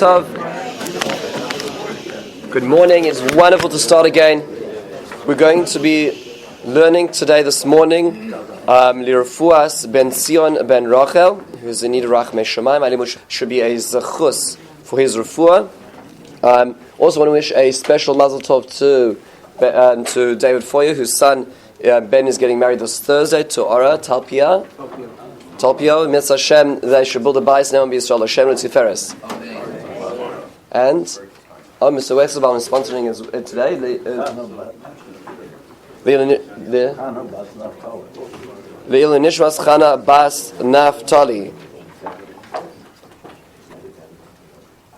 Tov. Good morning. It's wonderful to start again. We're going to be learning today, this morning, Lirefuas ben Sion ben Rachel, who's in need of Rachmei Shamayim. Alimush should be a zechus for his refuah. Also want to wish a special mazel tov to David Foyer, whose son Ben is getting married this Thursday to Torah, Talpia. Mitzvah Hashem, they should build a bais now and be Yisrael Hashem L'Tiferes. And Mr. Wexelbaum is sponsoring us today. Ve'il Nishmas Chana Bas Naftali.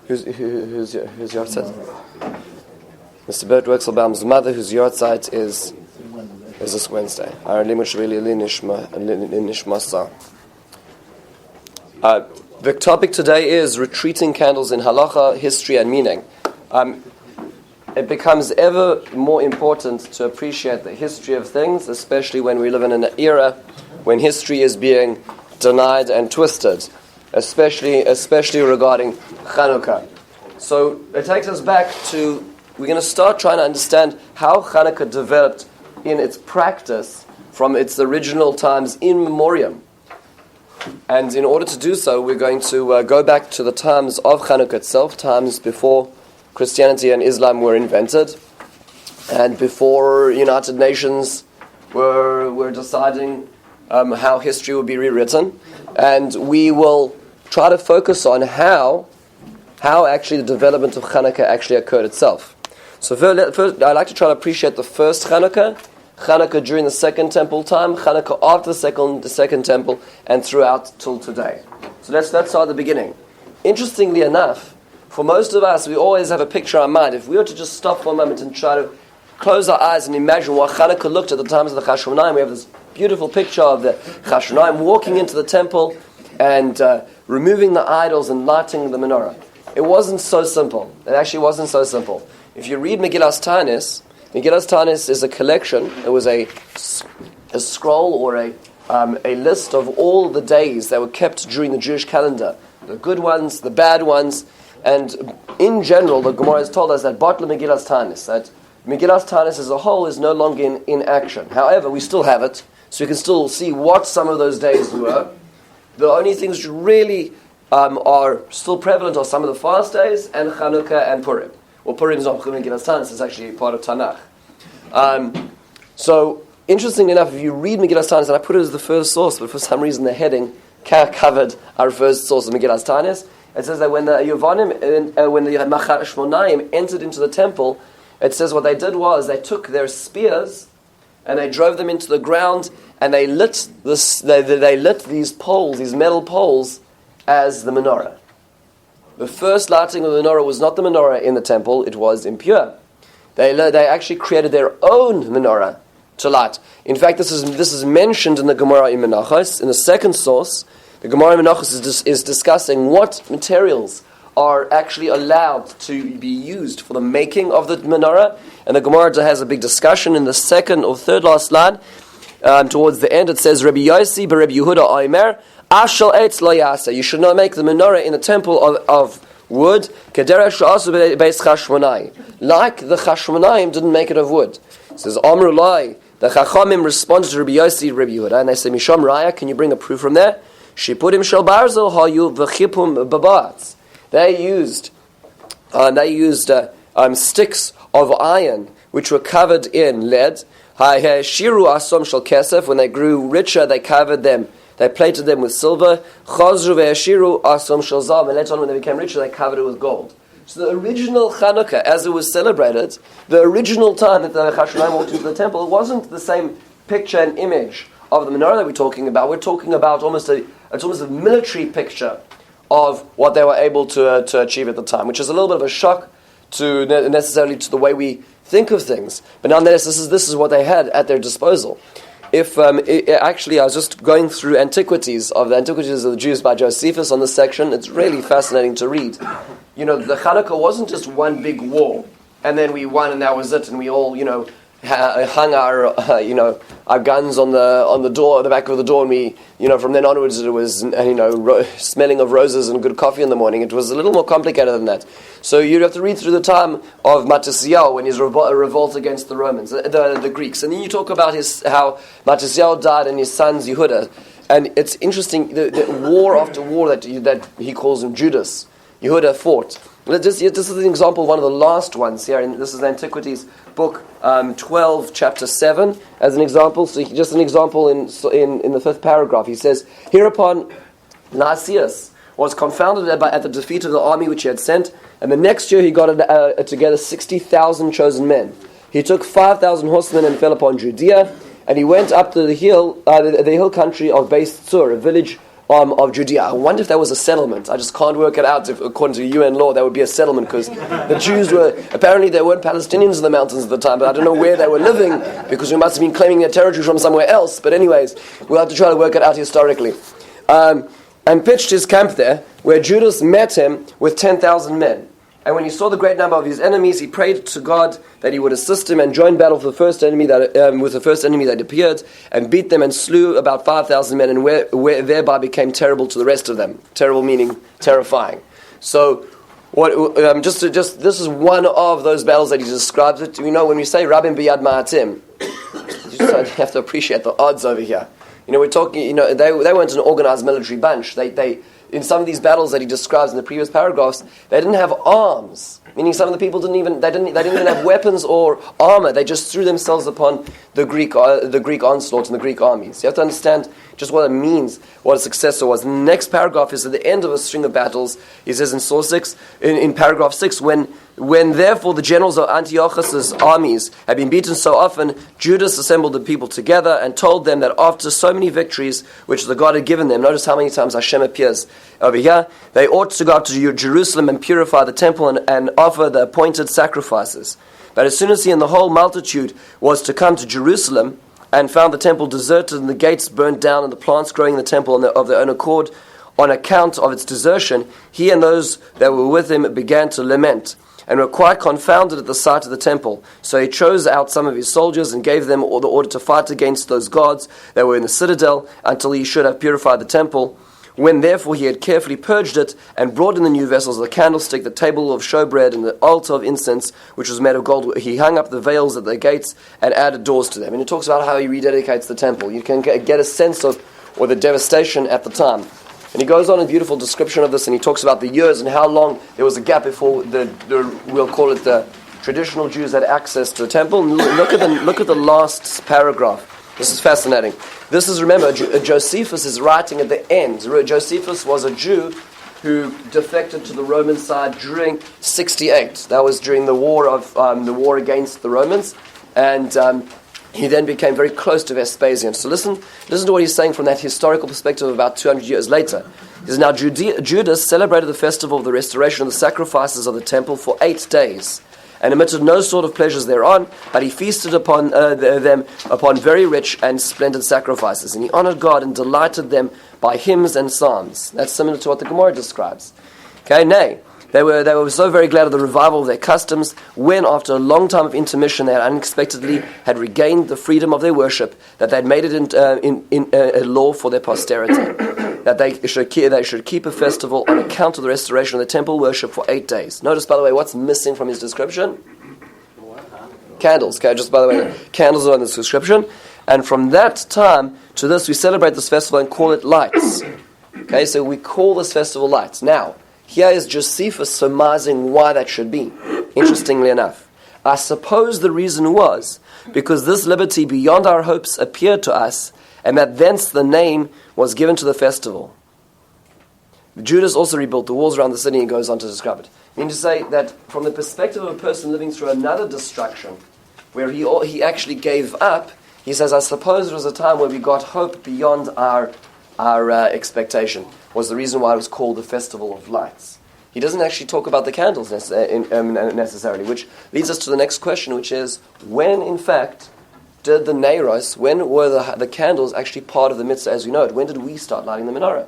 Who's your side? Mr. Bert Wexelbaum's mother, whose yard site is this Wednesday. The topic today is retreating candles in halacha, history, and meaning. It becomes ever more important to appreciate the history of things, especially when we live in an era when history is being denied and twisted, especially regarding Chanukah. So it takes us back to, we're going to start trying to understand how Chanukah developed in its practice from its original times in memoriam. And in order to do so, we're going to go back to the times of Chanukah itself, times before Christianity and Islam were invented, and before United Nations were deciding how history would be rewritten. And we will try to focus on how actually the development of Chanukah actually occurred itself. So first, I'd like to try to appreciate the first Chanukah during the Second Temple time, Chanukah after the Second Temple, and throughout till today. So let's start at the beginning. Interestingly enough, for most of us, we always have a picture in our mind. If we were to just stop for a moment and try to close our eyes and imagine what Chanukah looked at the times of the Chashmonaim, we have this beautiful picture of the Chashmonaim walking into the temple and removing the idols and lighting the menorah. It wasn't so simple. It actually wasn't so simple. If you read Megillas Tanis is a collection. It was a scroll or a list of all the days that were kept during the Jewish calendar, the good ones, the bad ones, and in general, the Gemara has told us that Batla Megillas Tanis, that Megillas Tanis as a whole is no longer in action. However, we still have it, so we can still see what some of those days were. The only things which really are still prevalent are some of the fast days and Chanukah and Purim. Well, Purim is not Megillas Tanis; it's actually part of Tanakh. So, interestingly enough, if you read Megillas Tanis, and I put it as the first source, but for some reason the heading covered our first source of Megillas Tanis, it says that when the Yavanim, when the Chashmonaim entered into the temple, it says what they did was they took their spears and they drove them into the ground and they lit They lit these poles, these metal poles, as the menorah. The first lighting of the menorah was not the menorah in the temple; it was impure. They actually created their own menorah to light. In fact, this is mentioned in the Gemara in Menachos. In the second source, the Gemara in Menachos is discussing what materials are actually allowed to be used for the making of the menorah. And the Gemara has a big discussion in the second or third last line. Towards the end, it says, Rabbi Yossi Rabbi Yehuda Omer, Ashal Eitz Lo Yasa. You should not make the menorah in the temple of wood, like the Chashmonaim didn't make it of wood. It says, Amru Lai, the Chachamim responded to Rabbi Yossi, Rabbi Yehuda, and they say, Misham Raya, can you bring a proof from there? Shipurim shel barzel hayu v'chipum babats. They used sticks of iron which were covered in lead. Shiru asom shel kesef. When they grew richer, they covered them. They plated them with silver. Chazru ve'ashiru asom shel zav. And later on, when they became richer, they covered it with gold. So the original Chanukah, as it was celebrated, the original time that the Chashmonaim walked into the temple, it wasn't the same picture and image of the menorah that we're talking about. We're talking about almost a military picture of what they were able to achieve at the time, which is a little bit of a shock to necessarily to the way we think of things. But nonetheless, this is what they had at their disposal. Actually, I was just going through Antiquities of the Jews by Josephus on this section. It's really fascinating to read. The Chanukah wasn't just one big war, and then we won and that was it, and we all, hung our guns on the door, the back of the door, and we, from then onwards it was, smelling of roses and good coffee in the morning. It was a little more complicated than that. So you'd have to read through the time of Matisyahu when his revolt against the Romans, the Greeks, and then you talk about how Matisyahu died and his sons Yehuda, and it's interesting the war after war that he calls him Judas. Yehuda fought. This is an example of one of the last ones here, and this is Antiquities book 12, chapter 7, as an example. So just an example in the 5th paragraph. He says, "Hereupon Lysias was confounded at the defeat of the army which he had sent, and the next year he got together 60,000 chosen men. He took 5,000 horsemen and fell upon Judea, and he went up to the hill country of Beis Tzur, a village of Judea." I wonder if that was a settlement. I just can't work it out. If, according to UN law, that would be a settlement, because the Jews apparently there weren't Palestinians in the mountains at the time, but I don't know where they were living, because we must have been claiming their territory from somewhere else. But anyways, we'll have to try to work it out historically. And pitched his camp there, where Judas met him with 10,000 men. And when he saw the great number of his enemies, he prayed to God that he would assist him and join battle with the first enemy that appeared, and beat them and slew about 5,000 men, and where thereby became terrible to the rest of them. Terrible meaning terrifying. So, this is one of those battles that he describes it. When we say Rabim Biyad Ma'atim, you just have to appreciate the odds over here. We're talking. They weren't an organized military bunch. They in some of these battles that he describes in the previous paragraphs, they didn't have arms. Meaning some of the people didn't even have weapons or armor. They just threw themselves upon the Greek onslaught and the Greek armies. You have to understand just what it means, what a successor was. And the next paragraph is at the end of a string of battles. He says in source 6, in paragraph 6, when therefore the generals of Antiochus' armies had been beaten so often, Judas assembled the people together and told them that after so many victories which the God had given them, notice how many times Hashem appears over here, they ought to go up to Jerusalem and purify the temple and offer the appointed sacrifices. But as soon as he and the whole multitude was to come to Jerusalem, and found the temple deserted and the gates burnt down and the plants growing in the temple of their own accord on account of its desertion, he and those that were with him began to lament, and were quite confounded at the sight of the temple. So he chose out some of his soldiers and gave them the order to fight against those gods that were in the citadel until he should have purified the temple. When therefore he had carefully purged it and brought in the new vessels, the candlestick, the table of showbread, and the altar of incense, which was made of gold, he hung up the veils at the gates and added doors to them. And he talks about how he rededicates the temple. You can get a sense of the devastation at the time. And he goes on a beautiful description of this, and he talks about the years and how long there was a gap before we'll call it the traditional Jews had access to the temple. And look at the last paragraph. This is fascinating. This is, remember, Josephus is writing at the end. Josephus was a Jew who defected to the Roman side during 68. That was during the war against the Romans, and he then became very close to Vespasian. So listen to what he's saying from that historical perspective about 200 years later. He says, "Now Judas celebrated the festival of the restoration of the sacrifices of the temple for 8 days, and omitted no sort of pleasures thereon, but he feasted upon them upon very rich and splendid sacrifices. And he honored God and delighted them by hymns and psalms." That's similar to what the Gemara describes. Okay, nay, they were so very glad of the revival of their customs, when after a long time of intermission they had unexpectedly had regained the freedom of their worship, that they had made it in a law for their posterity, that they should keep a festival on account of the restoration of the temple worship for 8 days. Notice, by the way, what's missing from his description? Candles. Okay, just by the way, candles are in this description. And from that time to this, we celebrate this festival and call it lights. Okay, so we call this festival lights. Now, here is Josephus surmising why that should be. Interestingly enough, I suppose the reason was because this liberty beyond our hopes appeared to us, and that thence the name was given to the festival. Judas also rebuilt the walls around the city, and goes on to describe it. I mean to say that from the perspective of a person living through another destruction, where he actually gave up, he says, I suppose there was a time where we got hope beyond our expectation, was the reason why it was called the Festival of Lights. He doesn't actually talk about the candles necessarily, which leads us to the next question, which is, when in fact did the Neiros, when were the candles actually part of the mitzvah as we know it? When did we start lighting the menorah?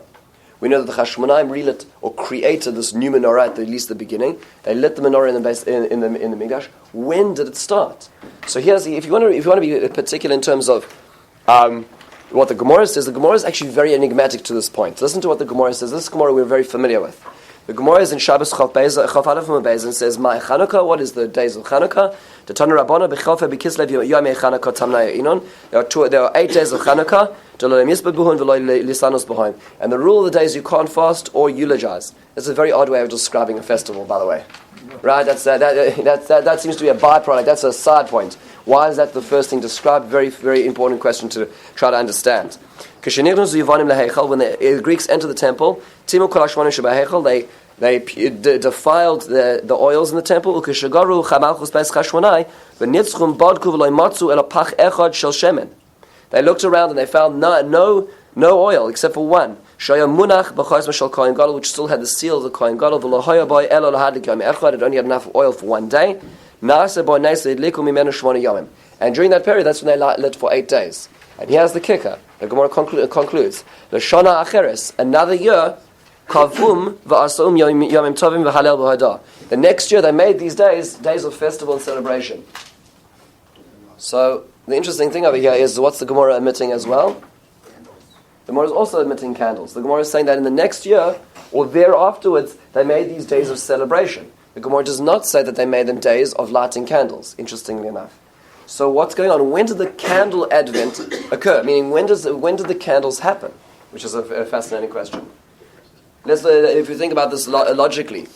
We know that the Chashmonaim relit or created this new menorah at least the beginning. They lit the menorah in the base in the Mikdash. When did it start? So here's if you want to be particular in terms of what the Gemara says. The Gemara is actually very enigmatic to this point. Listen to what the Gemara says. This Gemara we're very familiar with. The Gemara is in Shabbos Chaf Aleph and says, "My Chanukah, what is the days of Chanukah? The Tanu Rabbana b'Chofa b'Kislev Yomei Chanukah Tamnaya Inon. There are 8 days of Chanukah. And the rule of the days you can't fast or eulogize. It's a very odd way of describing a festival, by the way. Right? That seems to be a byproduct. That's a side point. Why is that the first thing described? Very, very important question to try to understand. When the Greeks entered the temple, they defiled the oils in the temple. They looked around and they found no oil except for one, which still had the seal of the Kohen Gadol. It only had enough oil for one day. And during that period, that's when they lit for 8 days. And here's the kicker. The Gemara concludes: L'shana acheres, another year, kavum v'asum yomim tovim v'halel b'hodah. The next year, they made these days of festival and celebration. So the interesting thing over here is what's the Gemara admitting as well? The Gemara is also admitting candles. The Gemara is saying that in the next year or thereafterwards, they made these days of celebration. The Gemara does not say that they made them days of lighting candles. Interestingly enough. So what's going on? When did the candle advent occur? Meaning, when did the candles happen? Which is a fascinating question. If you think about this logically,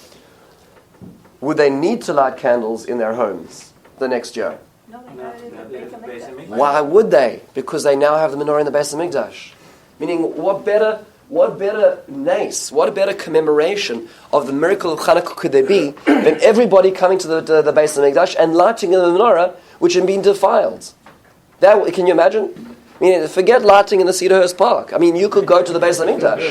would they need to light candles in their homes the next year? No, they got it in the Beis Hamikdash. Why would they? Because they now have the menorah in the Beis Hamikdash. Meaning, what better nace, what a better commemoration of the miracle of Chanukah could there be than everybody coming to the Beis Hamikdash and lighting the menorah which had been defiled? Can you imagine? I mean, forget lighting in the Cedarhurst Park. I mean, you could go to the Beis Hamikdash.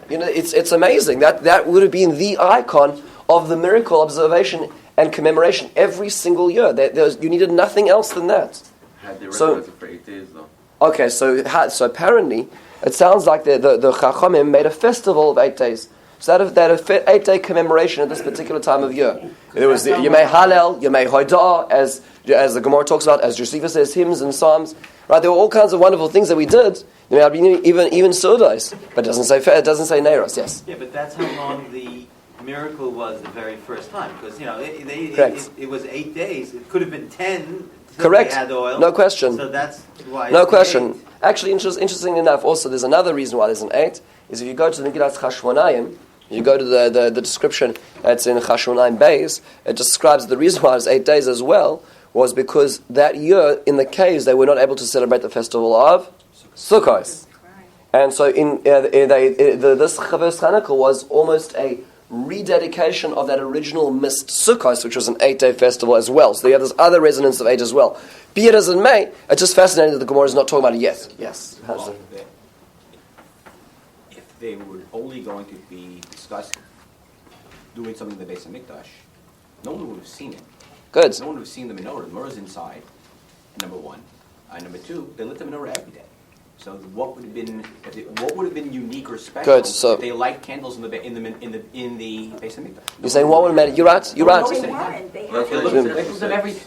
It's amazing. That would have been the icon of the miracle observation and commemoration every single year. You needed nothing else than that. Had they recognized it for 8 days, though? Okay, so apparently, it sounds like the Chachamim made a festival of 8 days. So they had a 8-day commemoration at this particular time of year. There was the Yemei Halel, Yemei Hodah, as the Gemara talks about, as Josephus says, hymns and psalms. Right, there were all kinds of wonderful things that we did. Even Sodas, but it doesn't say Neiros. Yes. Yeah, but that's how long the miracle was the very first time, because it was 8 days. It could have been 10. Correct. They had oil. No question. So that's why. No question. 8. Actually, interestingly enough, also there's another reason why there's an 8. Is if you go to the Megillat Chashmonaim, you go to the description that's in Chashmonaim Beis, it describes the reason why it's 8 days as well was because that year in the caves they were not able to celebrate the festival of Sukkot, and so this Chavos Chanukah was almost a rededication of that original missed Sukkot, which was an 8-day festival as well. So you have this other resonance of 8 as well. Be it as it may, it's just fascinating that the Gemara is not talking about it yet. Yes. Well, if they were only going to be discussing doing something in the Beis Hamikdash, no one would have seen it. Good. No one would have seen the menorah. The menorah's inside, number one. Number two, they lit the menorah every day. So what would have been unique or special? Good. So if they light candles in the Beis Hamikdash. You're saying what would have made it? You're right. You're right. They weren't.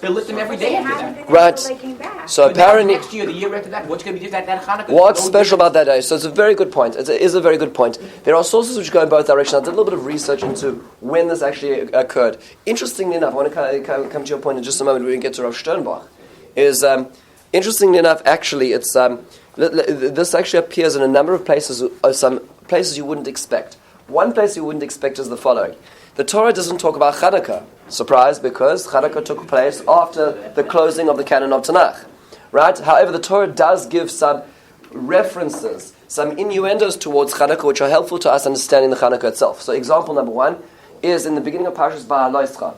They lit them every day after that. Right. They came back. So apparently, next year, the year after that, what's going to be different? That Hanukkah. what's special about that day? So it's a very good point. It is a very good point. There are sources which go in both directions. I did a little bit of research into when this actually occurred. Interestingly enough, I want to come to your point in just a moment. We can get to Rav Sternbach. Interestingly enough, actually, it's this actually appears in a number of places, some places you wouldn't expect. One place you wouldn't expect is the following. The Torah doesn't talk about Chanukah. Surprise, because Chanukah took place after the closing of the canon of Tanakh. Right? However, the Torah does give some references, some innuendos towards Chanukah, which are helpful to us understanding the Chanukah itself. So example number 1 is in the beginning of Parshas Ba'aloscha.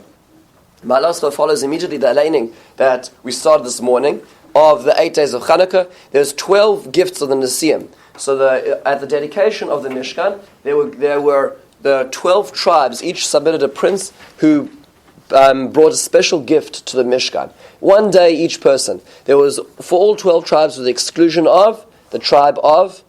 Ba'aloscha follows immediately the aligning that we started this morning of the 8 days of Chanukah. There's 12 gifts of the Nesiim. So at the dedication of the Mishkan, there were the 12 tribes, each submitted a prince who brought a special gift to the Mishkan. One day each person. There was, for all 12 tribes, with the exclusion of the tribe of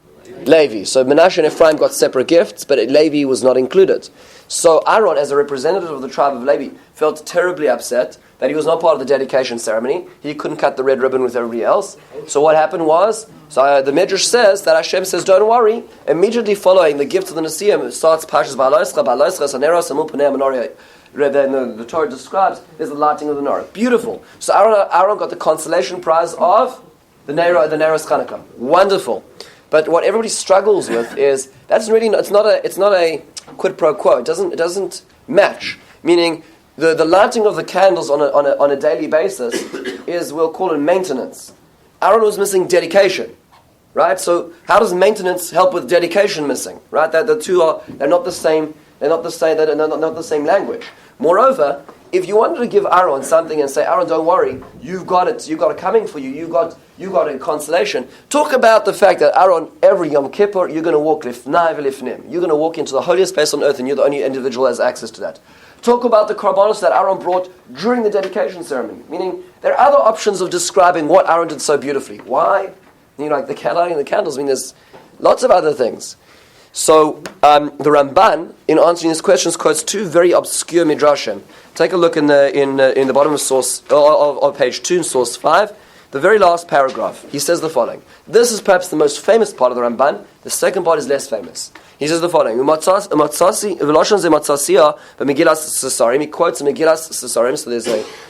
Levi. So Menashe and Ephraim got separate gifts, but Levi was not included. So Aaron, as a representative of the tribe of Levi, felt terribly upset that he was not part of the dedication ceremony. He couldn't cut the red ribbon with everybody else. So what happened was, the Midrash says that Hashem says, don't worry. Immediately following the gift of the Nesiim, it starts Pashas Ba'aloischa, Saneros, Amul Panei Menorah. The Torah describes there's the lighting of the menorah. Beautiful. So Aaron got the consolation prize of the Neros Chanukah. Wonderful. But what everybody struggles with is it's not a quid pro quo. It doesn't match. Meaning the lighting of the candles on a daily basis is, we'll call it maintenance. Aaron was missing dedication, right? So how does maintenance help with dedication missing? Right? The two they're not the same. They're not the same. They're not the same language. Moreover, if you wanted to give Aaron something and say, Aaron, don't worry, you've got it coming for you. You got a consolation. Talk about the fact that Aaron, every Yom Kippur, you're going to walk lifnai v'lifnim. You're going to walk into the holiest place on earth, and you're the only individual who has access to that. Talk about the korbanos that Aaron brought during the dedication ceremony. Meaning, there are other options of describing what Aaron did so beautifully. Why? Like the lighting the candles. There's lots of other things. So the Ramban, in answering these questions, quotes two very obscure midrashim. Take a look in the bottom of source of page 2 in source 5, the very last paragraph. He says the following. This is perhaps the most famous part of the Ramban. The second part is less famous. He says the following. He quotes Megillas Sesarim. So there's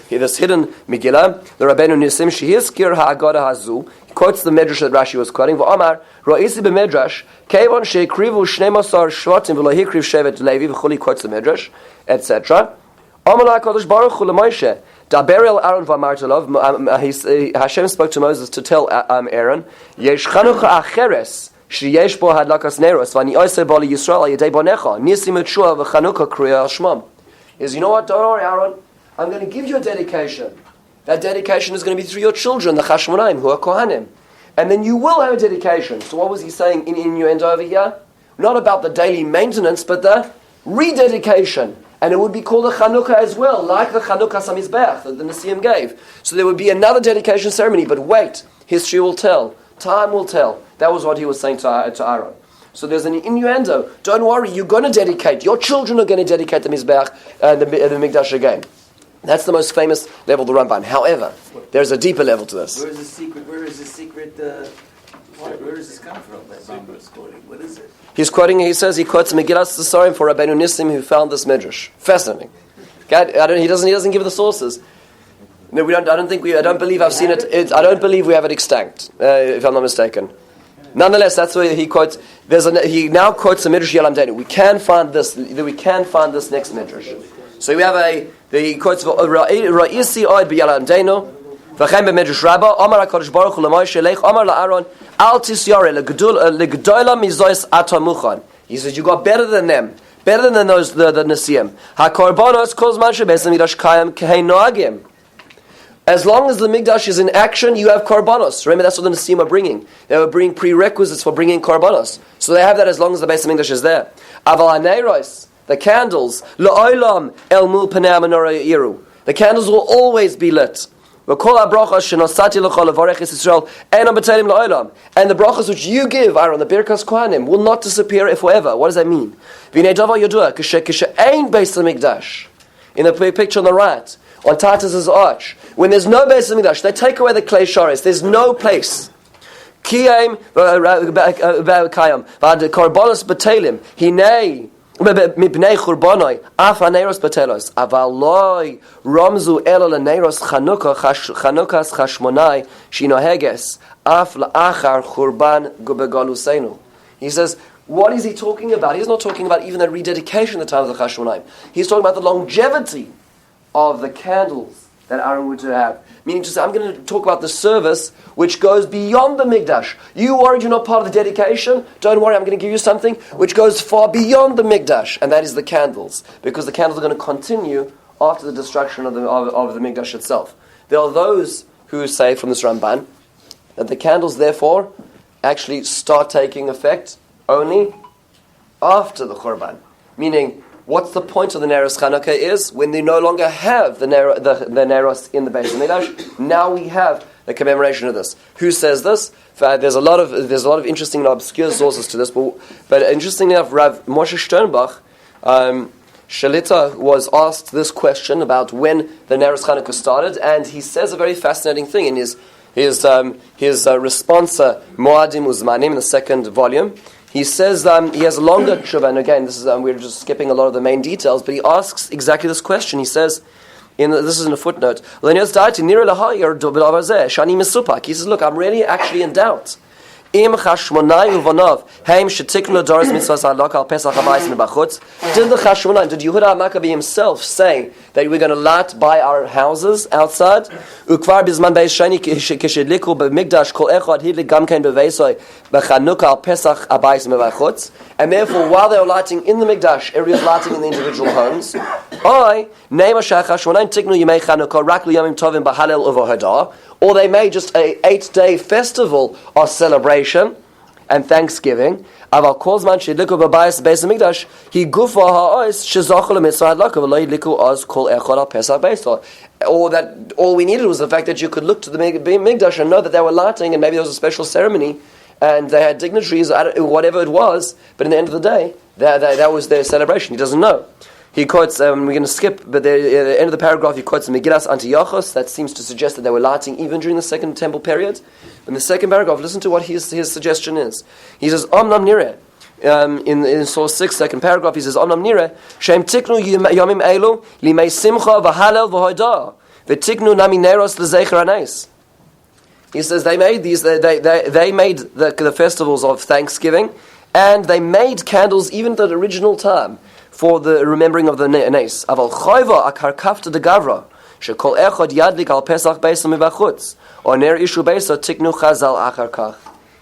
this hidden Megillah. The Rabbeinu Nisim Shehizkir Ha'agada Hazu. He quotes the Medrash that Rashi was quoting. V'Amar Ra'isi b'Medrash Kevon she'ikrivu 12 shvatim v'lo hikriv shevet Levi. V'chuli quotes the Medrash, etc. Amar HaKadosh Baruch Hu LeMoshe Daber el Aaron v'amartelov. Hashem spoke to Moses to tell Aaron, Yesh Chanukah acheres sheyesh bo hadlakas neros v'ani oisei bo Yisrael al yedei bonecha nisim etshua v'Chanukah kriya al shmam. Is, you know what? Don't worry, Aaron. I'm going to give you a dedication. That dedication is going to be through your children, the Chashmonaim, who are Kohanim. And then you will have a dedication. So what was he saying in innuendo over here? Not about the daily maintenance, but the rededication. And it would be called a Chanukah as well, like the Chanukah Samizbech that the Nesiim gave. So there would be another dedication ceremony, but wait, history will tell, time will tell. That was what he was saying to Aaron. So there's an innuendo. Don't worry, you're going to dedicate. Your children are going to dedicate the Mizbech, the Mikdash again. That's the most famous level of the Ramban. However, there's a deeper level to this. Where is this come from that Rambam's quoting? What is it? He quotes Megillas Sesarim for Rabbeinu Nissim, who found this Midrash. Fascinating. Okay? He doesn't give the sources. No, I don't believe I've seen it. I don't believe we have it extant, if I'm not mistaken. Nonetheless, that's where he quotes. He now quotes the Midrash Yalamdenu. We can find this next Midrash. So we have he quotes Ra'isi Oid B'Yalamdenu. V'chem b'Midrash Rabbah. Amar HaKadosh Baruch Hu LeMoshe Leich Amar LaAaron Al Tisyare L'Gedola Mizois Atamuchan. He says you got better than them, better than those the Nesiim. HaKorbanos Kozman Shebeis Hamikdash Kayam Kehei Noagim. As long as the Mikdash is in action, you have korbanos. Remember, that's what the Nesiim are bringing. They were bringing prerequisites for bringing korbanos. So they have that as long as the Beis Hamikdash is there. Aval HaNeiros, the candles, La'olam El Mul Panei HaMenorah Yiru. The candles will always be lit. And the brachas which you give, Aaron, the Birkas Kohanim, will not disappear forever. What does that mean? In the picture on the right, on Titus's arch, when there's no Beis Hamikdash, they take away the clay sharis. There's no place. Kiyam kayam v'ad korbanos b'telim hinei mibnei churbanoi af haneiros b'telos aval loy ramzu elo leneiros chanukas chashmonai shinoheges af la'achar churban begaluseinu. He says, what is he talking about? He's not talking about even the rededication at the time of the Chashmonaim. He's talking about the longevity of the candles that Aaron would have. Meaning to say, I'm going to talk about the service which goes beyond the Mikdash. You worried you're not part of the dedication? Don't worry, I'm going to give you something which goes far beyond the Mikdash, and that is the candles. Because the candles are going to continue after the destruction of the Mikdash itself. There are those who say from this Ramban that the candles therefore actually start taking effect only after the Churban. Meaning, what's the point of the Neros Chanukah is when they no longer have the Neros in the Beis Hamikdash. Now we have the commemoration of this. Who says this? There's a lot of interesting and obscure sources to this, but interestingly enough, Rav Moshe Sternbach, Shalita, was asked this question about when the Neros Chanukah started, and he says a very fascinating thing in his responsa Moadim Uzmanim in the second volume. He says he has a longer tshuva, and again, this is we're just skipping a lot of the main details, but he asks exactly this question. He says, this is in a footnote, he says, look, I'm really actually in doubt. Did the Yehuda HaMaccabee himself say that we're going to light by our houses outside? And therefore, while they were lighting in the Mikdash, everybody was lighting in the individual homes. Or they made just an 8-day festival of celebration and thanksgiving. Or that all we needed was the fact that you could look to the Mikdash and know that they were lighting, and maybe there was a special ceremony, and they had dignitaries, whatever it was, but in the end of the day, that was their celebration. He doesn't know. He quotes, we're going to skip, but at the end of the paragraph he quotes Megillas Antiochos. That seems to suggest that they were lighting even during the Second Temple period. In the second paragraph, listen to what his suggestion is. He says, Omnam nireh, in source 6, second paragraph, he says, Omnam nireh, Shem tiknu yomim elu, limei simcha v'halel v'hoidah, v'tiknu nami neros l'zecher anais. He says they made these. They made the festivals of Thanksgiving, and they made candles even at the original time for the remembering of the Nes. Aval choiva akar kafta de gavra shekol echad yadlik al Pesach beisa mivachutz or ner ishu beisa tiknu chazal achar kach.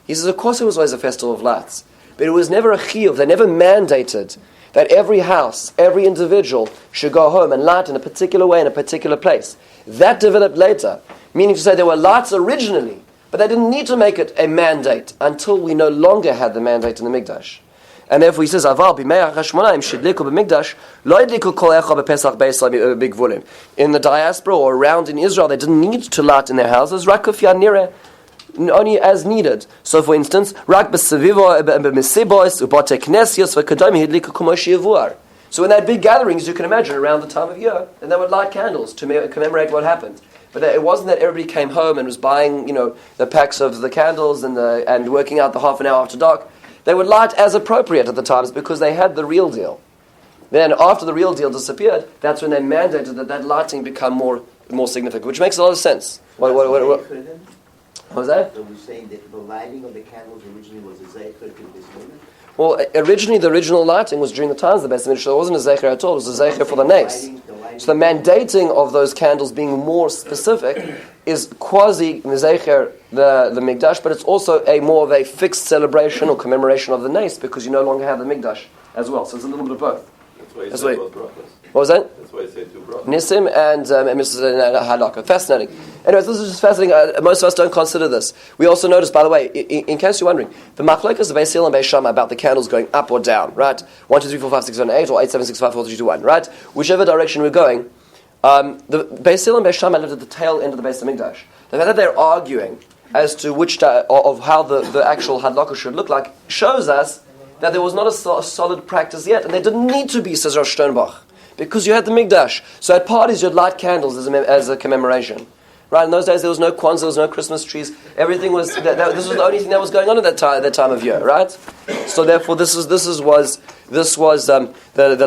He says, of course, it was always a festival of lights, but it was never a chiyuv. They never mandated that every house, every individual should go home and light in a particular way in a particular place. That developed later. Meaning to say there were lights originally, but they didn't need to make it a mandate until we no longer had the mandate in the Mikdash. And therefore he says, Aval b'me'ach hashmonayim shidliku b'mikdash lo yidliku kol echa b'pesach be'esla b'gvulim. In the diaspora or around in Israel, they didn't need to light in their houses, rak kufyan nireh, only as needed. So for instance, rak b'sevivo b'mesibois u'bote knesios v'kadami yidliku kumosh yevuar. So in that big gatherings, you can imagine, around the time of year, and they would light candles to commemorate what happened. But it wasn't that everybody came home and was buying, the packs of the candles and working out the half an hour after dark. They would light as appropriate at the times because they had the real deal. Then after the real deal disappeared, that's when they mandated that lighting become more significant, which makes a lot of sense. What was that? So we're saying that the lighting of the candles originally was a zeicher to this moment? Well, originally the original lighting was during the times of the Beis Hamikdash. So it wasn't a zeicher at all. It was a zeicher for the nes. So the mandating of those candles being more specific is quasi zeicher the Mikdash, but it's also more of a fixed celebration or commemoration of the nes because you no longer have the Mikdash as well. So it's a little bit of both. That's why you say both brachos. What was that? That's why I say two brachos. Nisim and Halakha. Fascinating. Anyways, this is just fascinating. Most of us don't consider this. We also notice, by the way, in case you're wondering, the machlokes of Beis Hillel and Beis Shammai about the candles going up or down, right? 1, 2, 3, 4, 5, 6, 7, 8, or 8, 7, 6, 5, 4, 3, 2, 1, right? Whichever direction we're going, the Beis Hillel and Beis Shammai lived at the tail end of the Beis Hamikdash. The fact that they're arguing as to which of how the actual hadlaka should look like shows us that there was not a solid practice yet, and there didn't need to be, says Rosh Sternbach, because you had the Mikdash. So at parties you'd light candles as a commemoration. Right, in those days there was no Kwanzaa, there was no Christmas trees. Everything was this was the only thing that was going on at that time of year, right? So therefore, this was the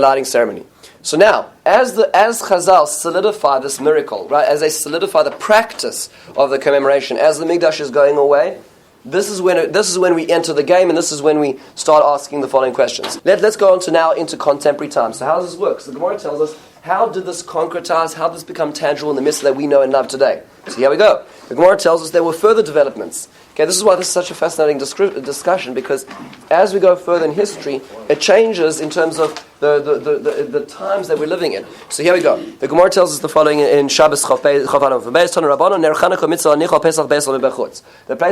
lighting ceremony. So now, as Chazal solidify this miracle, right, as they solidify the practice of the commemoration, as the Mikdash is going away, this is when we enter the game, and this is when we start asking the following questions. Let's go on to now into contemporary times. So how does this work? So the Gemara tells us, how did this concretize? How did this become tangible in the midst that we know and love today? So here we go. The Gemara tells us there were further developments. Okay, this is why this is such a fascinating discussion, because as we go further in history, it changes in terms of the times that we're living in. So here we go. The Gemara tells us the following in Shabbos Chav Aleph. The place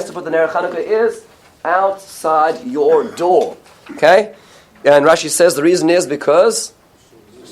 to put the Ner Chanukah is outside your door. Okay? And Rashi says the reason is because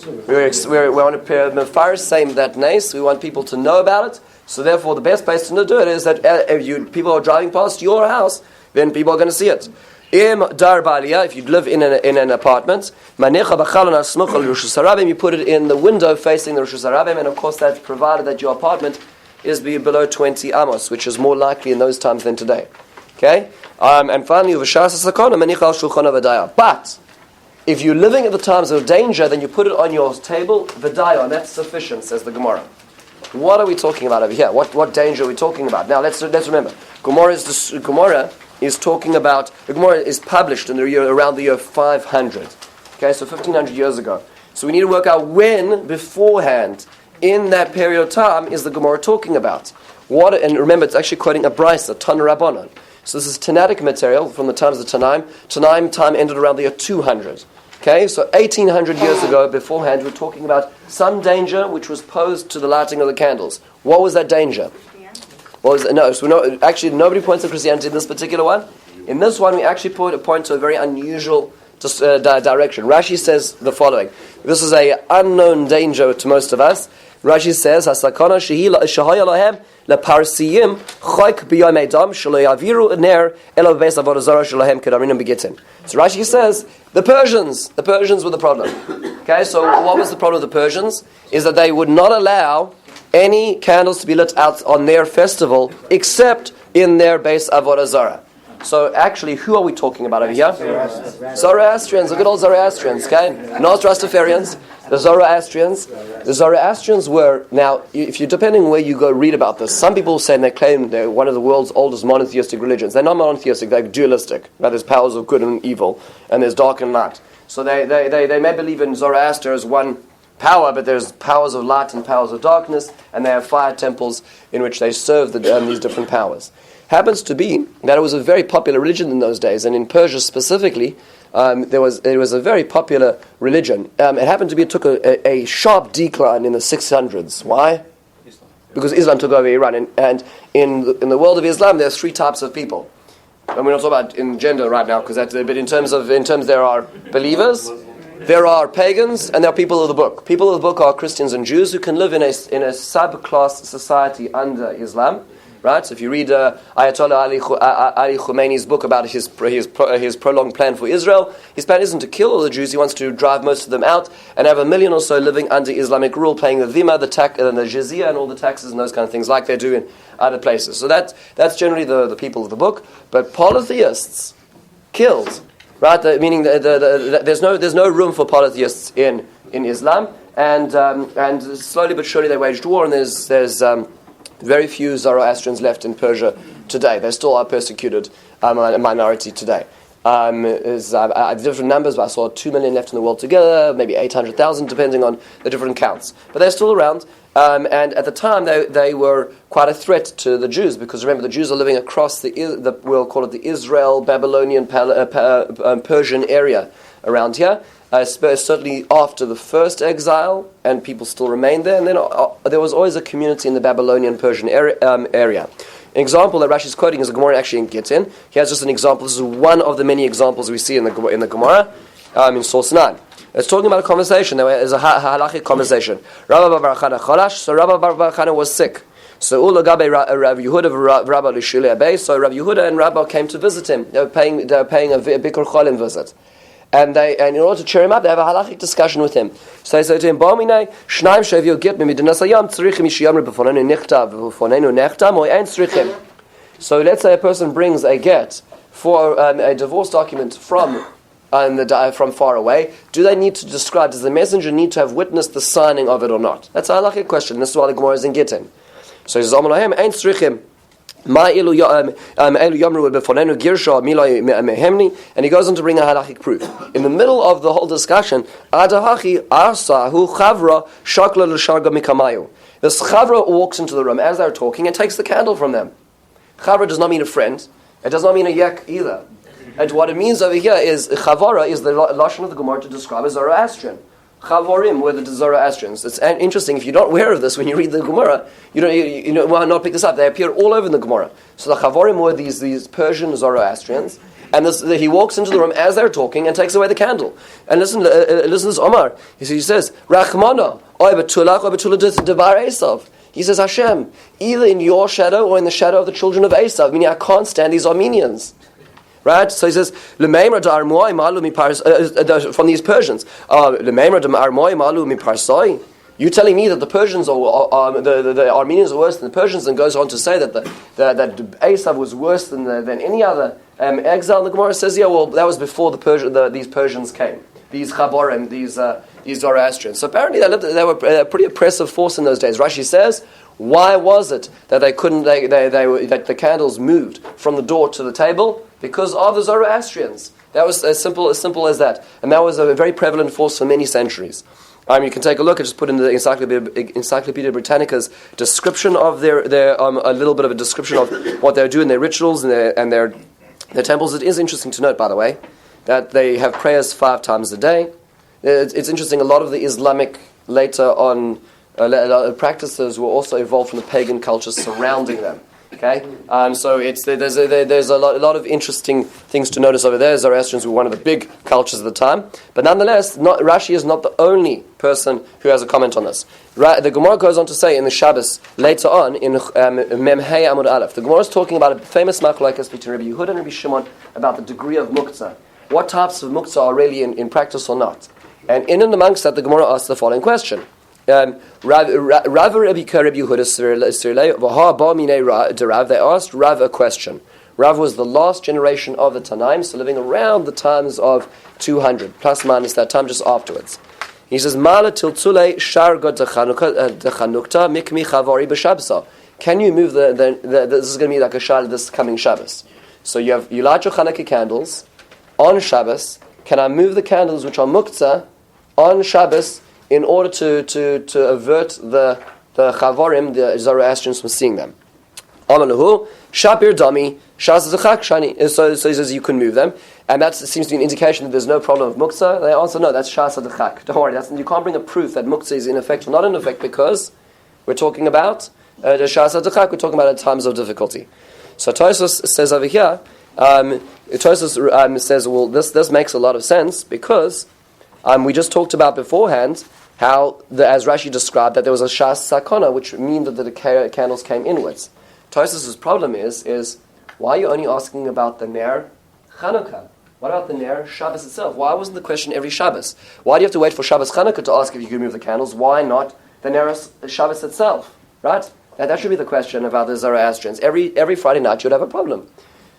we want to mefarsh saying that nice. We want people to know about it. So therefore, the best place to do it is that if people are driving past your house, then people are going to see it. If you live in an apartment, you put it in the window facing the Rosh Hashanah, and of course that's provided that your apartment is below 20 amos, which is more likely in those times than today. Okay? And finally, but if you're living at the times of danger, then you put it on your table, v'dayon, that's sufficient, says the Gemara. What are we talking about over here? What danger are we talking about? Now let's remember, Gemara is talking about, the Gemara is published in the year around the year 500. Okay, so 1500 years ago. So we need to work out when beforehand in that period of time is the Gemara talking about. And remember, it's actually quoting a brisa, Tana Rabbanon. So this is Tanaitic material from the times of Tanaim. Tanaim time ended around the year 200. Okay, so 1800 years ago beforehand, we're talking about some danger which was posed to the lighting of the candles. What was that danger? Actually, nobody points to Christianity in this particular one. In this one, we actually point to a very unusual direction. Rashi says the following. This is an unknown danger to most of us. Rashi says, "Hasakana shehaya lahem leparsiyim chayk b'yom edam shelo yaviru ner elo beis avodah zarah shelahem kedarinim begitin." So Rashi says the Persians were the problem. Okay, so what was the problem with the Persians? Is that they would not allow any candles to be lit out on their festival except in their Beis Avodah Zarah. So actually, who are we talking about over here? Zoroastrians, the good old Zoroastrians, okay? Not Rastafarians, the Zoroastrians. The Zoroastrians were, now, if you depending where you go read about this, some people say and they claim they're one of the world's oldest monotheistic religions. They're not monotheistic, they're dualistic. Right? There's powers of good and evil, and there's dark and light. So they may believe in Zoroaster as one power, but there's powers of light and powers of darkness, and they have fire temples in which they serve these different powers. Happens to be that it was a very popular religion in those days, and in Persia specifically, it was a very popular religion. It happened to be it took a sharp decline in the 600s. Why? Because Islam took over Iran, and in the world of Islam, there's three types of people. And we're not talking about in gender right now, because but in terms there are believers, there are pagans, and there are people of the book. People of the book are Christians and Jews who can live in a subclass society under Islam. Right, so if you read Ayatollah Ali Khamenei's book about his prolonged plan for Israel, his plan isn't to kill all the Jews. He wants to drive most of them out and have 1 million or so living under Islamic rule, paying the dhimma, the jizya, and all the taxes and those kind of things, like they do in other places. So that's generally the people of the book. But polytheists killed, right? Meaning there's no room for polytheists in Islam, and slowly but surely they waged war, and there's very few Zoroastrians left in Persia today. They still are persecuted, a minority today. There's different numbers, but I saw 2 million left in the world together, maybe 800,000, depending on the different counts. But they're still around, and at the time they were quite a threat to the Jews, because remember, the Jews are living across we'll call it the Israel, Babylonian, Persian area around here. Certainly after the first exile, and people still remained there, and then there was always a community in the Babylonian Persian area. An example that Rashi is quoting is the Gemara actually in Gittin. He has just an example. This is one of the many examples we see in the Gemara in source 9. It's talking about a conversation. There is a halachic conversation. Rabbi Bar Chana Chalash. So Rabbi Bar Chana was sick. So Ulagabe Rav Yehuda Rabbi Lishuli Abay. So Rav Yehuda and Rabbi came to visit him. They were paying a Bikur Cholim visit. And in order to cheer him up, they have a halachic discussion with him. So they say to him, So let's say a person brings a get for a divorce document from far away. Do they need to describe, does the messenger need to have witnessed the signing of it or not? That's a halachic question. This is why the Gemara is in Gittin. So he says, and he goes on to bring a halachic proof. In the middle of the whole discussion, this chavra walks into the room as they're talking and takes the candle from them. Chavra does not mean a friend. It does not mean a yek either. And what it means over here is chavara is the lashon of the Gemara to describe a Zoroastrian. Chavorim were the Zoroastrians. It's interesting, if you're not aware of this when you read the Gemara, you will not pick this up. They appear all over in the Gemara. So the Chavorim were these Persian Zoroastrians, and he walks into the room as they're talking and takes away the candle. And listen to this Omar. He says, Rachmana, oy betulach, oy betula devar Esav. He says, Hashem, either in your shadow or in the shadow of the children of Esav, meaning I can't stand these Armenians. Right? So he says, from these Persians, you telling me that the Persians the Armenians are worse than the Persians, and goes on to say that that Esav was worse than any other exile. And the Gemara says, yeah, well, that was before these Persians came, these Chaborim, these Zoroastrians. So apparently they were a pretty oppressive force in those days. Rashi says, why was it that they couldn't? That the candles moved from the door to the table? Because of the Zoroastrians. That was as simple as that, and that was a very prevalent force for many centuries. You can take a look. I just put in the Encyclopedia Britannica's description of their a little bit of a description of what they do in their rituals and their temples. It is interesting to note, by the way, that they have prayers 5 times a day. It's interesting. A lot of the Islamic later on practices were also evolved from the pagan cultures surrounding them. Okay, so there's a lot of interesting things to notice over there. Zoroastrians were one of the big cultures of the time, but nonetheless, Rashi is not the only person who has a comment on this. The Gemara goes on to say in the Shabbos later on in Memhei Amud Aleph, the Gemara is talking about a famous machlokes between Rabbi Yehuda and Rabbi Shimon about the degree of muktzah. What types of muktzah are really in practice or not? And in and amongst that, the Gemara asks the following question. Rav Rabbi Yehuda they asked Rav a question. Rav was the last generation of the Tanaim, so living around the times of 200, plus minus that time just afterwards. He says, Mala tiltule shar god dechanukta mikmi chavari b'shabsa. Can you move this is going to be like a shal this coming Shabbos. So you light your Chanukah candles on Shabbos. Can I move the candles which are muktzah on Shabbos in order to avert the Chavorim, the Zoroastrians, from seeing them? Amalahu, Shapir Dami, Shas Zachak Shani. So he says you can move them. And that seems to be an indication that there's no problem of Muktzah. They answer, no, that's Shas Zachak. Don't worry, you can't bring a proof that Muktzah is in effect or not in effect, because we're talking about the Shas Zachak, we're talking about at times of difficulty. So Tosfos says over here, Tosfos says, well, this makes a lot of sense, because we just talked about beforehand how, as Rashi described, that there was a Shas Sakona, which means that the candles came inwards. Tosfos' problem is why are you only asking about the Ner Chanukah? What about the Ner Shabbos itself? Why wasn't the question every Shabbos? Why do you have to wait for Shabbos Chanukah to ask if you can move the candles? Why not the Ner Shabbos itself? Right? That should be the question about the Zoroastrians. Every Friday night you would have a problem.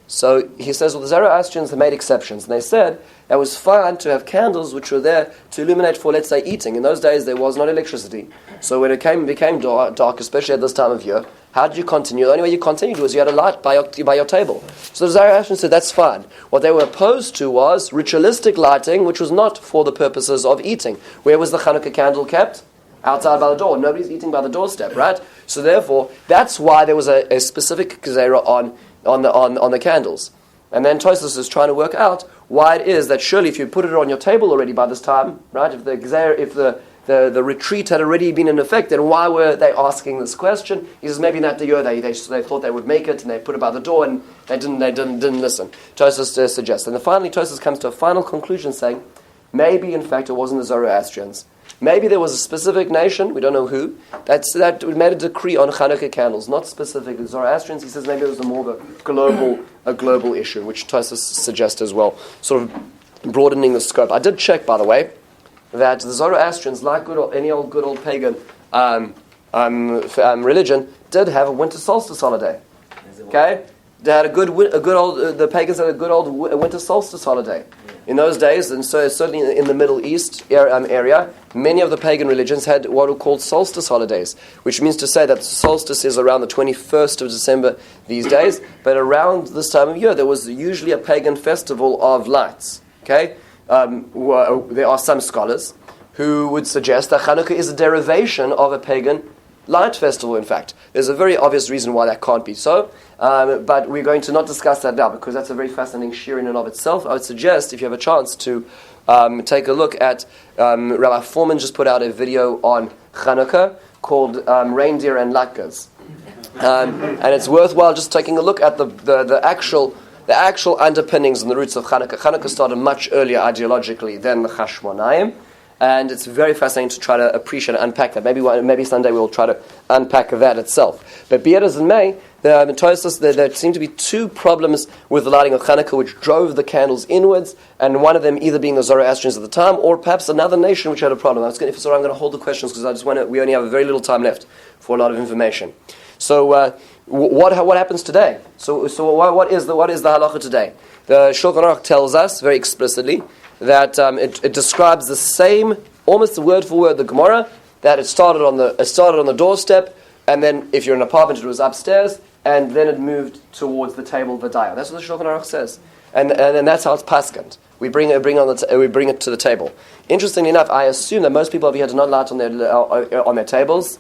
So he says, well, the Zoroastrians have made exceptions, and they said it was fine to have candles which were there to illuminate for, let's say, eating. In those days, there was not electricity. So when it became dark, especially at this time of year, how did you continue? The only way you continued was you had a light by your table. So the Zoroastrians said, that's fine. What they were opposed to was ritualistic lighting, which was not for the purposes of eating. Where was the Chanukah candle kept? Outside by the door. Nobody's eating by the doorstep, right? So therefore, that's why there was a specific gezerah on the candles. And then Tosfos is trying to work out why it is that surely if you put it on your table already by this time, right, if the retreat had already been in effect, then why were they asking this question? He says maybe in that year they thought they would make it, and they put it by the door, and they didn't listen. Tosfos suggests. And then finally Tosfos comes to a final conclusion saying, maybe in fact it wasn't the Zoroastrians. Maybe there was a specific nation, we don't know who, that made a decree on Chanukah candles, not specific Zoroastrians. He says maybe it was more of a global issue, which Tosfos suggests as well, sort of broadening the scope. I did check, by the way, that the Zoroastrians, like any good old pagan religion, did have a winter solstice holiday. Okay, they had the pagans had a good old winter solstice holiday. In those days, and so certainly in the Middle East area, many of the pagan religions had what are called solstice holidays, which means to say that the solstice is around the 21st of December these days, but around this time of year there was usually a pagan festival of lights. Okay, there are some scholars who would suggest that Chanukah is a derivation of a pagan light festival. In fact, there's a very obvious reason why that can't be so, but we're going to not discuss that now because that's a very fascinating shir in and of itself. I would suggest, if you have a chance, to take a look at Rabbi Foreman just put out a video on Chanukah called Reindeer and Latkes, and it's worthwhile just taking a look at the actual underpinnings and the roots of Chanukah. Chanukah started much earlier ideologically than the Chashmonaim. And it's very fascinating to try to appreciate and unpack that. Maybe Sunday we'll try to unpack that itself. But be it as it may, there seem to be two problems with the lighting of Chanukah which drove the candles inwards, and one of them either being the Zoroastrians at the time, or perhaps another nation which had a problem. I'm going to hold the questions because we only have a very little time left for a lot of information. So what happens today? So what is the halacha today? The Shulchan Aruch tells us very explicitly that it describes the same, almost word for word, the Gemara, that it started on the doorstep, and then if you're in an apartment, it was upstairs, and then it moved towards the table Vadaya. That's what the Shulchan Aruch says, and that's how it's paskant. We bring it to the table. Interestingly enough, I assume that most people over here do not light on their tables.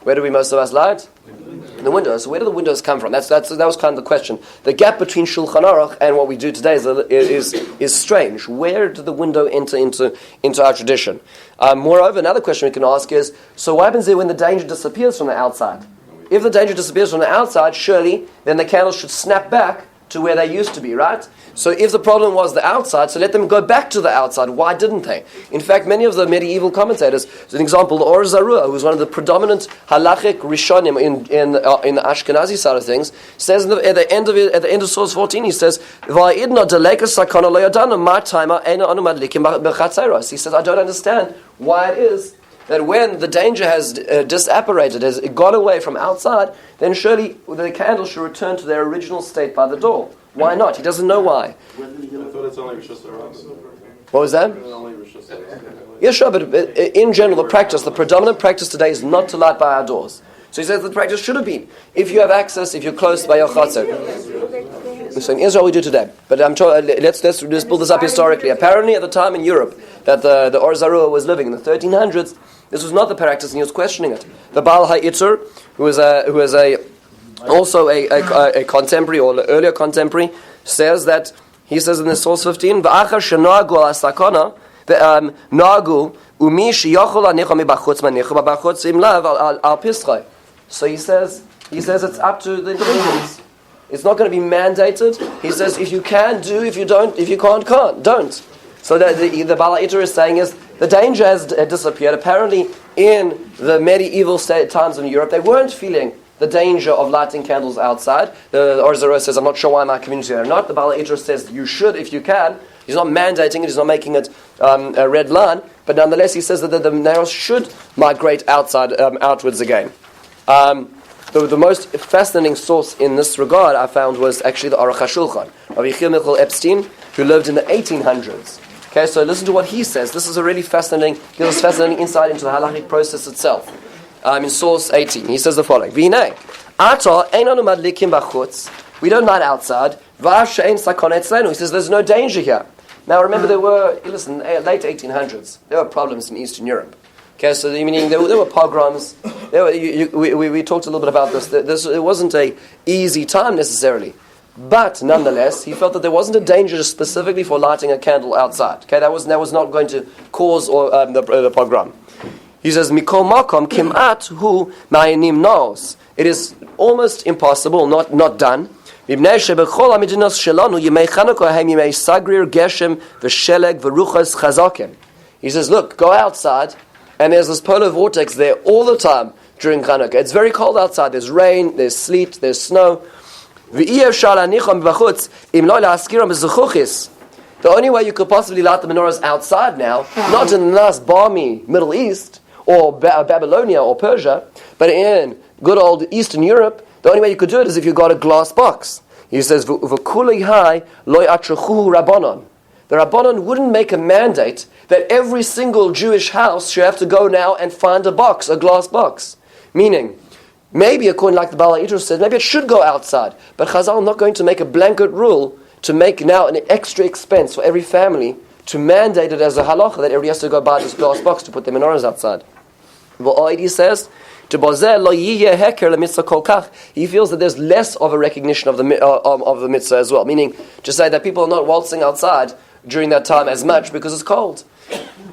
Where do most of us light? In the windows. So where do the windows come from? That was kind of the question. The gap between Shulchan Aruch and what we do today is strange. Where did the window enter into our tradition? Moreover, another question we can ask is: so what happens when the danger disappears from the outside? If the danger disappears from the outside, surely then the candles should snap back to where they used to be, right? So if the problem was the outside, so let them go back to the outside. Why didn't they? In fact, many of the medieval commentators, as an example, the Or Zarua, who was one of the predominant halachic rishonim in the Ashkenazi side of things, says at the end of source 14, he says, he says, I don't understand why it is that when the danger has disapparated, has gone away from outside, then surely the candles should return to their original state by the door. Why not? He doesn't know why. I thought it's only Rosh Hashanah. What was that? Only Rosh Hashanah. Yeah, sure, but in general, the predominant practice today is not to light by our doors. So he says the practice should have been, if you have access, if you're close by your chatzar. So in Israel we do today. But I'm sure, let's build this up historically. Apparently at the time in Europe that the Or Zarua was living in the 1300s, this was not the practice, and he was questioning it. The Baal HaItzur, who was also a contemporary or earlier contemporary, says in the source 15, "V'achar shenagu al asakana nagu umi sheyochol anicha mibachutz manicha b'bachutz im lav al pischai." So he says it's up to the individuals. It's not going to be mandated. He says if you can do, if you can't, don't. So the Baal HaItzur is saying is the danger has disappeared. Apparently, in the medieval times in Europe, they weren't feeling the danger of lighting candles outside. The Or Zarua says, I'm not sure why my community are not. The Baal HaItzur says, you should if you can. He's not mandating it, he's not making it a red line, but nonetheless he says that the nails should migrate outwards again. The most fascinating source in this regard I found was actually the Aruch HaShulchan of Yechiel Michael Epstein, who lived in the 1800s. Okay, so listen to what he says. This is a really fascinating insight into the halachic process itself. In source 18, he says the following: V'hinei, ata einanu madlikim b'chutz. We don't light outside. V'av she'ein sakona etzlenu. He says there's no danger here. Now remember, late 1800s, there were problems in Eastern Europe. Okay, so meaning there were pogroms. We talked a little bit about this. It wasn't a easy time necessarily. But nonetheless, he felt that there wasn't a danger specifically for lighting a candle outside. Okay, that was not going to cause the pogrom. He says, "Mikol makom kimat hu ma'anim naos." It is almost impossible, not done. Mibnei shebechol hamedinos shelanu yemei Chanukah hem yemei sagrir geshem v'sheleg v'ruchas chazakim. He says, look, go outside, and there's this polar vortex there all the time during Chanukah. It's very cold outside. There's rain, there's sleet, there's snow. The only way you could possibly light the menorahs outside now, not in the nice balmy Middle East or Babylonia or Persia, but in good old Eastern Europe, the only way you could do it is if you got a glass box. He says, the Rabbanon wouldn't make a mandate that every single Jewish house should have to go now and find a glass box. Meaning, maybe, according like the Baal HaItzur said, maybe it should go outside. But Chazal are not going to make a blanket rule to make now an extra expense for every family to mandate it as a halacha that everybody has to go buy this glass box to put their menorahs outside. He says, he feels that there's less of a recognition of the mitzvah as well. Meaning, to say that people are not waltzing outside during that time as much because it's cold.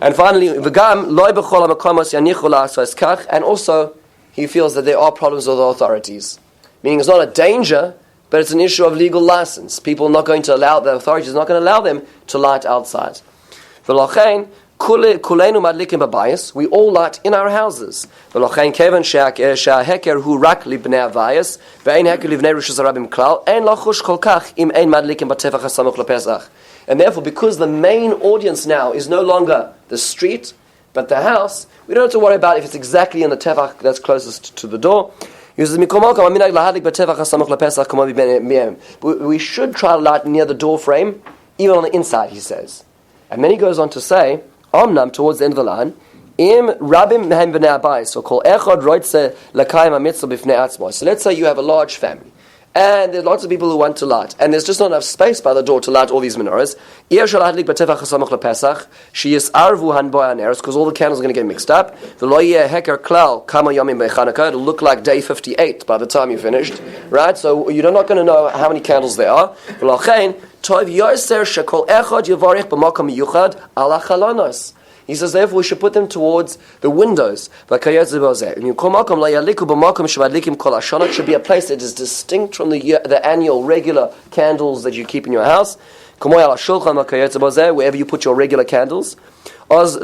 And finally, and also, he feels that there are problems with the authorities. Meaning it's not a danger, but it's an issue of legal license. The authorities are not going to allow them to light outside. kulenu madlikim babayis. We all light in our houses. V'lochein kevan she'aheker hu rak libnei avayis ve'ein heker livnei rishus harabim klal ein lachush kol kach im ein madlikim batevach hasamuch lePesach. And therefore, because the main audience now is no longer the street, but the house, we don't have to worry about if it's exactly in the tevach that's closest to the door. We should try to light near the door frame, even on the inside, he says. And then he goes on to say, Omnam, towards the end of the line, Im rabim mehem b'nei abayis, so called echad roitze l'kayim hamitzvah b'fnei atzmo. So let's say you have a large family, and there's lots of people who want to light, and there's just not enough space by the door to light all these menorahs. Because all the candles are going to get mixed up. It'll look like day 58 by the time you finished, right? So you're not going to know how many candles there are. He says, therefore, we should put them towards the windows. It should be a place that is distinct from the annual regular candles that you keep in your house. Wherever you put your regular candles. He says,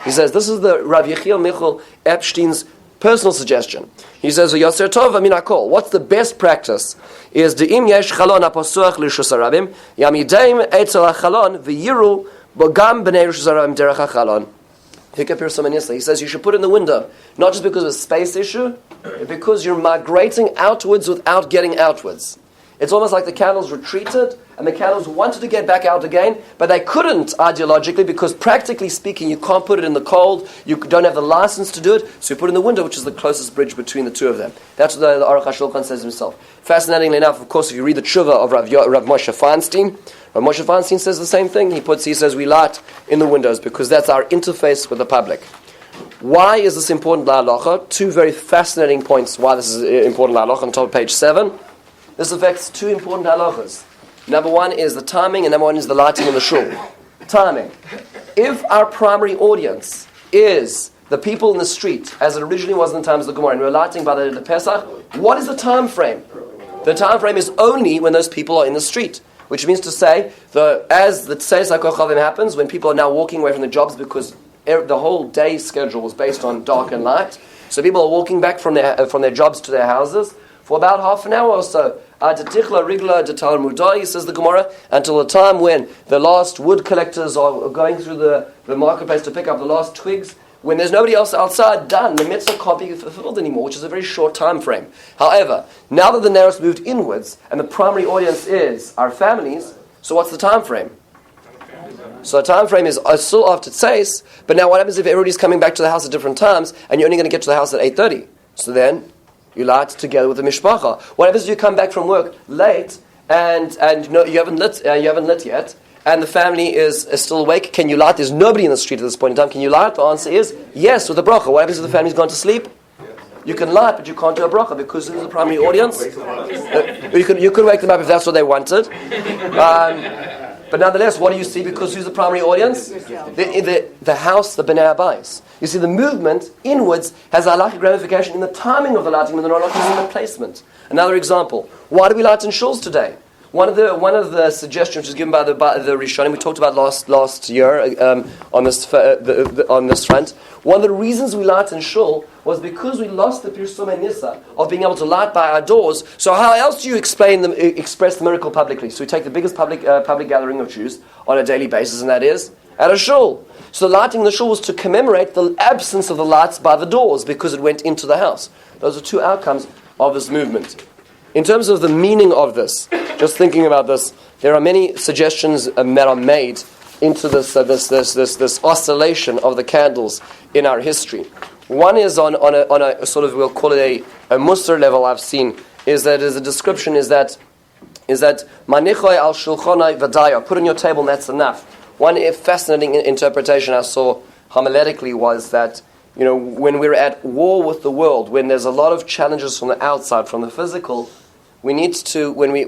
He says, this is the Rav Yechiel Michal Epstein's personal suggestion. He says, Yoser Tov Aminakol. What's the best practice? Is De'im Yesh Chalon Aposuach L'Rishus Harabim Yamideim Eitzel HaChalon V'yiru B'gam B'nei Rishus Harabim Derech HaChalon. He says you should put it in the window, not just because of a space issue, but because you're migrating outwards without getting outwards. It's almost like the candles retreated, and the candles wanted to get back out again, but they couldn't ideologically, because practically speaking, you can't put it in the cold, you don't have the license to do it, so you put it in the window, which is the closest bridge between the two of them. That's what the Aruch HaShulchan says himself. Fascinatingly enough, of course, if you read the tshuva of Rav Moshe Feinstein, Rav Moshe Feinstein says the same thing. He says we light in the windows, because that's our interface with the public. Why is this important la'alacha? Two very fascinating points why this is important la'alacha on top of page 7. This affects two important halachas. Number one is the timing, and number one is the lighting in the shul. Timing. If our primary audience is the people in the street, as it originally was in the times of the Gemara, and we're lighting by the Pesach, what is the time frame? The time frame is only when those people are in the street, which means to say, as the Tseis HaKochavim happens, when people are now walking away from their jobs because the whole day schedule was based on dark and light, so people are walking back from their jobs to their houses for about half an hour or so. He says the Gemara, until the time when the last wood collectors are going through the marketplace to pick up the last twigs, when there's nobody else outside, done, the mitzvah can't be fulfilled anymore, which is a very short time frame. However, now that the narrows moved inwards, and the primary audience is our families, so what's the time frame? So the time frame is still after Tzeis, but now what happens if everybody's coming back to the house at different times, and you're only going to get to the house at 8:30? So then you light together with the mishpacha. What happens if you come back from work late and you haven't lit yet, and the family is still awake? Can you light? There's nobody in the street at this point in time. Can you light? The answer is yes, with a bracha. What happens if the family's gone to sleep? You can light, but you can't do a bracha because this is the primary audience. You could wake them up if that's what they wanted. But nonetheless, what do you see? Because who's the primary audience? The house, the Bnei Abayis. You see, the movement inwards has a halachic ramification in the timing of the lighting, but not just in the placement. Another example: why do we light in shuls today? One of the suggestions which was given by the Rishonim, we talked about last year on this front. One of the reasons we light in shul was because we lost the Pirsumei Nisa of being able to light by our doors. So how else do you express the miracle publicly? So we take the biggest public gathering of Jews on a daily basis, and that is at a shul. So the lighting in the shul was to commemorate the absence of the lights by the doors because it went into the house. Those are two outcomes of this movement. In terms of the meaning of this, just thinking about this, there are many suggestions that are made into this oscillation of the candles in our history. One is on a sort of, we'll call it a Musar level I've seen, is that as a description is that manichoi al shulchanai v'daya, put on your table and that's enough. One fascinating interpretation I saw homiletically was that, when we're at war with the world, when there's a lot of challenges from the outside, from the physical, we need to, when we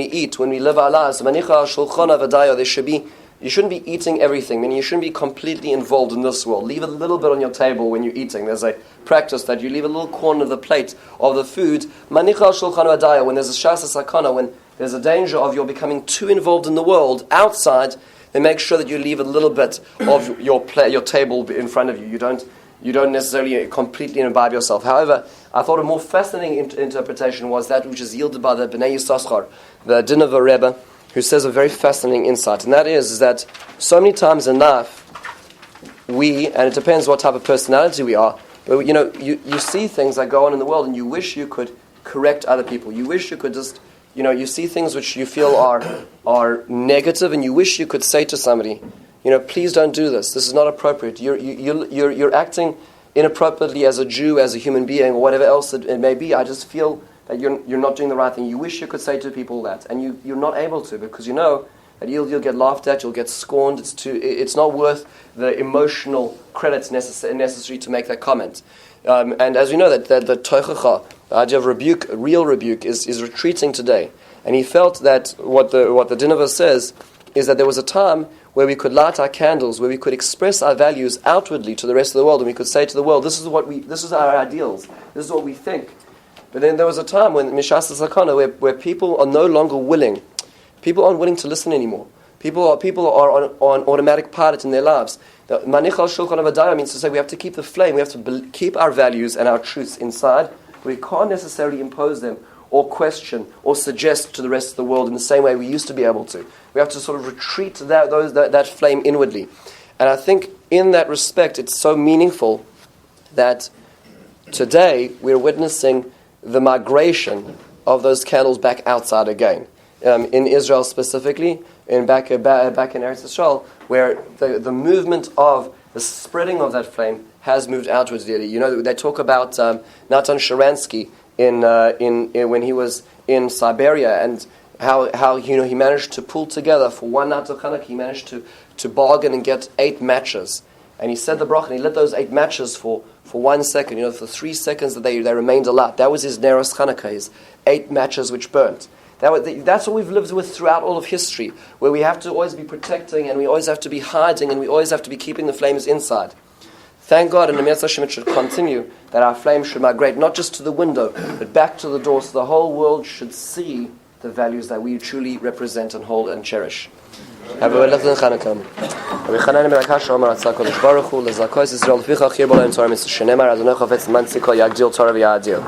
eat, when we live our lives, there should be You shouldn't be eating everything. Meaning you shouldn't be completely involved in this world. Leave a little bit on your table when you're eating. There's a practice that you leave a little corner of the plate of the food. Manicha al shulchan adaya, when there's a shas sakana, when there's a danger of your becoming too involved in the world outside, then make sure that you leave a little bit of your table in front of you. You don't necessarily completely imbibe yourself. However, I thought a more fascinating interpretation was that which is yielded by the Bnei Yisachar, the Dinova Rebbe, who says a very fascinating insight, and that is that so many times in life, and it depends what type of personality we are, but you see things that go on in the world, and you wish you could correct other people. You wish you could just, you see things which you feel are negative, and you wish you could say to somebody, please don't do this. This is not appropriate. You're acting inappropriately as a Jew, as a human being, or whatever else it may be. I just feel that you're not doing the right thing. You wish you could say to people that, and you're not able to, because you know that you'll get laughed at, you'll get scorned. It's not worth the emotional credits necessary to make that comment. And as we know that the tochacha, the idea of rebuke, real rebuke, is retreating today. And he felt that what the Dinova says is that there was a time where we could light our candles, where we could express our values outwardly to the rest of the world, and we could say to the world, this is our ideals, this is what we think. But then there was a time when Mishas Sakana, where people are no longer willing. People aren't willing to listen anymore. People are on automatic pilot in their lives. Manichal Shulchan Avadaya means to say we have to keep the flame, we have to keep our values and our truths inside. We can't necessarily impose them or question or suggest to the rest of the world in the same way we used to be able to. We have to sort of retreat that flame inwardly. And I think in that respect it's so meaningful that today we're witnessing the migration of those candles back outside again. In Israel specifically, back in Eretz Yisrael, where the movement of the spreading of that flame has moved outwards. They talk about Natan Sharansky when he was in Siberia, and how he managed to pull together for one night of Chanukah. He managed to bargain and get 8 matches, and he said the bracha, and he lit those 8 matches for 1 second. For 3 seconds that they remained alight. That was his Neros Chanukah, his 8 matches which burnt. That's what we've lived with throughout all of history, where we have to always be protecting, and we always have to be hiding, and we always have to be keeping the flames inside. Thank God, and Emir Hashem, it should continue, that our flame should migrate not just to the window, but back to the door, so the whole world should see the values that we truly represent and hold and cherish. Have a wonderful Chanukah. Rabbi Chanan ben Akash Omar Atzah Kodesh Baruch Hu Lezakos Yisrael Leficha Chir B'Olam Torah Mitzvah Shenemar Adonai Chafetz Man Tziko Yagdil Torah V'Yadil.